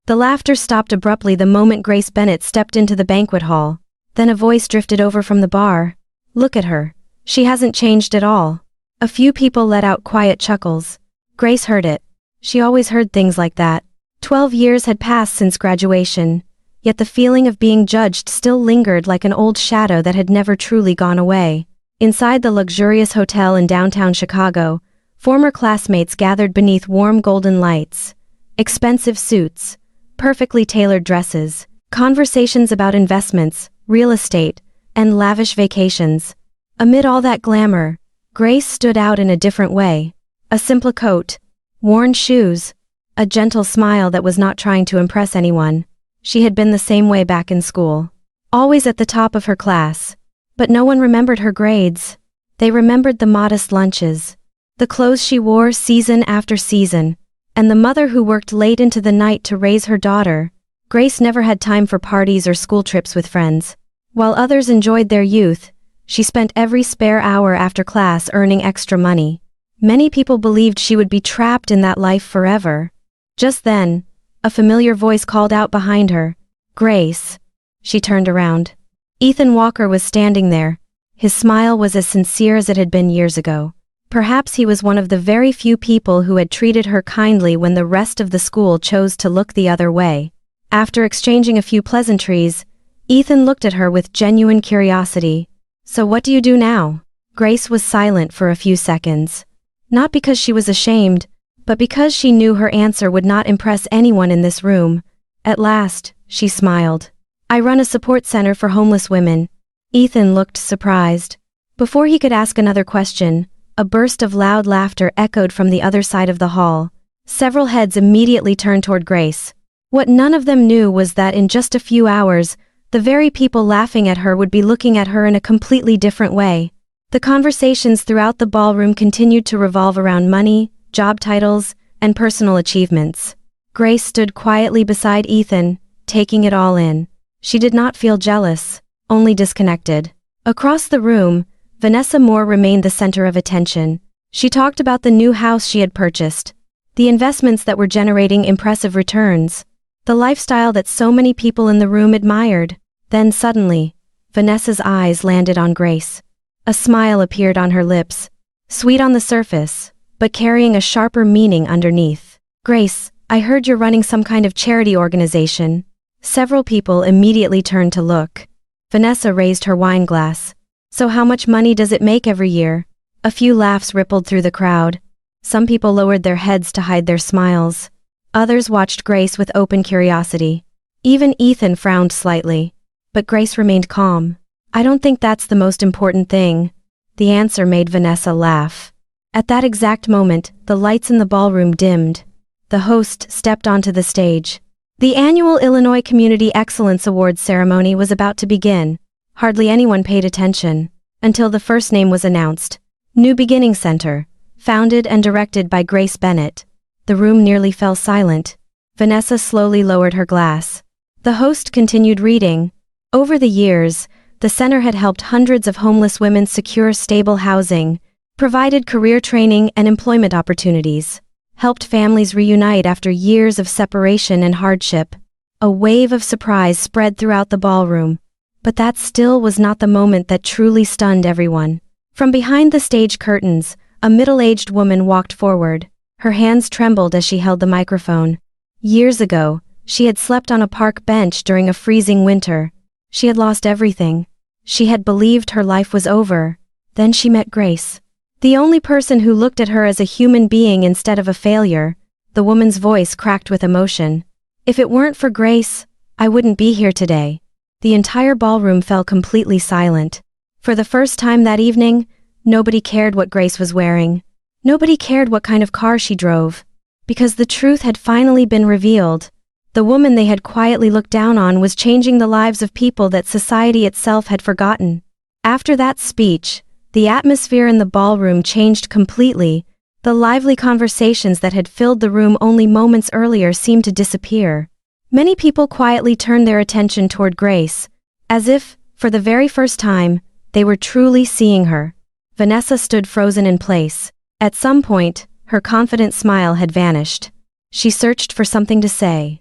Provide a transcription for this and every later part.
The laughter stopped abruptly the moment Grace Bennett stepped into the banquet hall. Then a voice drifted over from the bar. "Look at her. She hasn't changed at all." A few people let out quiet chuckles. Grace heard it. She always heard things like that. 12 years had passed since graduation, yet the feeling of being judged still lingered like an old shadow that had never truly gone away. Inside the luxurious hotel in downtown Chicago, former classmates gathered beneath warm golden lights. Expensive suits, perfectly tailored dresses, conversations about investments, real estate, and lavish vacations. Amid all that glamour, Grace stood out in a different way. A simple coat, worn shoes, a gentle smile that was not trying to impress anyone. She had been the same way back in school. Always at the top of her class. But no one remembered her grades. They remembered the modest lunches, the clothes she wore season after season, and the mother who worked late into the night to raise her daughter. Grace never had time for parties or school trips with friends. While others enjoyed their youth, she spent every spare hour after class earning extra money. Many people believed she would be trapped in that life forever. Just then, a familiar voice called out behind her, "Grace." She turned around. Ethan Walker was standing there. His smile was as sincere as it had been years ago. Perhaps he was one of the very few people who had treated her kindly when the rest of the school chose to look the other way. After exchanging a few pleasantries, Ethan looked at her with genuine curiosity. "So what do you do now?" Grace was silent for a few seconds. Not because she was ashamed, but because she knew her answer would not impress anyone in this room. At last, she smiled. "I run a support center for homeless women." Ethan looked surprised. Before he could ask another question, a burst of loud laughter echoed from the other side of the hall. Several heads immediately turned toward Grace. What none of them knew was that in just a few hours, the very people laughing at her would be looking at her in a completely different way. The conversations throughout the ballroom continued to revolve around money, job titles, and personal achievements. Grace stood quietly beside Ethan, taking it all in. She did not feel jealous, only disconnected. Across the room, Vanessa Moore remained the center of attention. She talked about the new house she had purchased, the investments that were generating impressive returns, the lifestyle that so many people in the room admired. Then suddenly, Vanessa's eyes landed on Grace. A smile appeared on her lips, sweet on the surface, but carrying a sharper meaning underneath. "Grace, I heard you're running some kind of charity organization." Several people immediately turned to look. Vanessa raised her wine glass. "So how much money does it make every year?" A few laughs rippled through the crowd. Some people lowered their heads to hide their smiles. Others watched Grace with open curiosity. Even Ethan frowned slightly. But Grace remained calm. "I don't think that's the most important thing." The answer made Vanessa laugh. At that exact moment, the lights in the ballroom dimmed. The host stepped onto the stage. The annual Illinois Community Excellence Awards ceremony was about to begin. Hardly anyone paid attention until the first name was announced. New Beginning Center, founded and directed by Grace Bennett. The room nearly fell silent. Vanessa slowly lowered her glass. The host continued reading. Over the years, the center had helped hundreds of homeless women secure stable housing, provided career training and employment opportunities, helped families reunite after years of separation and hardship. A wave of surprise spread throughout the ballroom. But that still was not the moment that truly stunned everyone. From behind the stage curtains, a middle-aged woman walked forward. Her hands trembled as she held the microphone. Years ago, she had slept on a park bench during a freezing winter. She had lost everything. She had believed her life was over. Then she met Grace. The only person who looked at her as a human being instead of a failure. The woman's voice cracked with emotion. "If it weren't for Grace, I wouldn't be here today." The entire ballroom fell completely silent. For the first time that evening, nobody cared what Grace was wearing. Nobody cared what kind of car she drove. Because the truth had finally been revealed. The woman they had quietly looked down on was changing the lives of people that society itself had forgotten. After that speech, the atmosphere in the ballroom changed completely. The lively conversations that had filled the room only moments earlier seemed to disappear. Many people quietly turned their attention toward Grace, as if, for the very first time, they were truly seeing her. Vanessa stood frozen in place. At some point, her confident smile had vanished. She searched for something to say.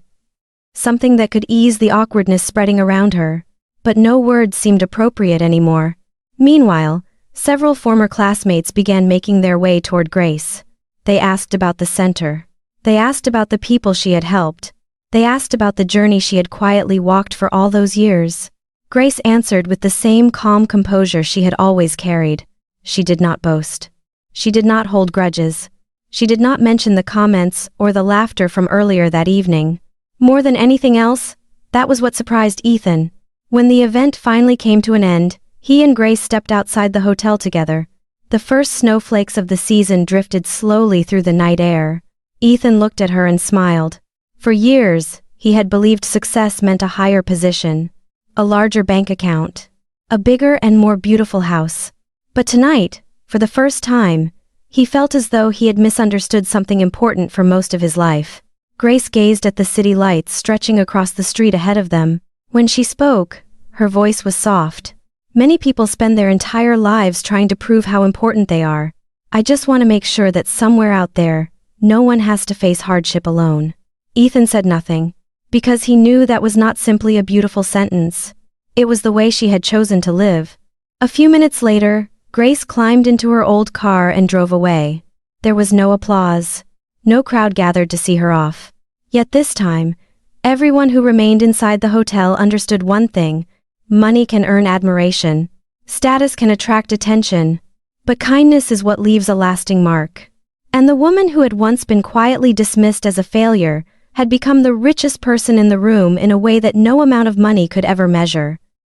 something that could ease the awkwardness spreading around her. But no words seemed appropriate anymore. Meanwhile, several former classmates began making their way toward Grace. They asked about the center. They asked about the people she had helped. They asked about the journey she had quietly walked for all those years. Grace answered with the same calm composure she had always carried. She did not boast. She did not hold grudges. She did not mention the comments or the laughter from earlier that evening. More than anything else, that was what surprised Ethan. When the event finally came to an end, he and Grace stepped outside the hotel together. The first snowflakes of the season drifted slowly through the night air. Ethan looked at her and smiled. For years, he had believed success meant a higher position, a larger bank account, a bigger and more beautiful house. But tonight, for the first time, he felt as though he had misunderstood something important for most of his life. Grace gazed at the city lights stretching across the street ahead of them. When she spoke, her voice was soft. Many people spend their entire lives trying to prove how important they are. I just want to make sure that somewhere out there, no one has to face hardship alone. Ethan said nothing, because he knew that was not simply a beautiful sentence. It was the way she had chosen to live. A few minutes later, Grace climbed into her old car and drove away. There was no applause. No crowd gathered to see her off. Yet this time, everyone who remained inside the hotel understood one thing: money can earn admiration. Status can attract attention. But kindness is what leaves a lasting mark. And the woman who had once been quietly dismissed as a failure had become the richest person in the room in a way that no amount of money could ever measure.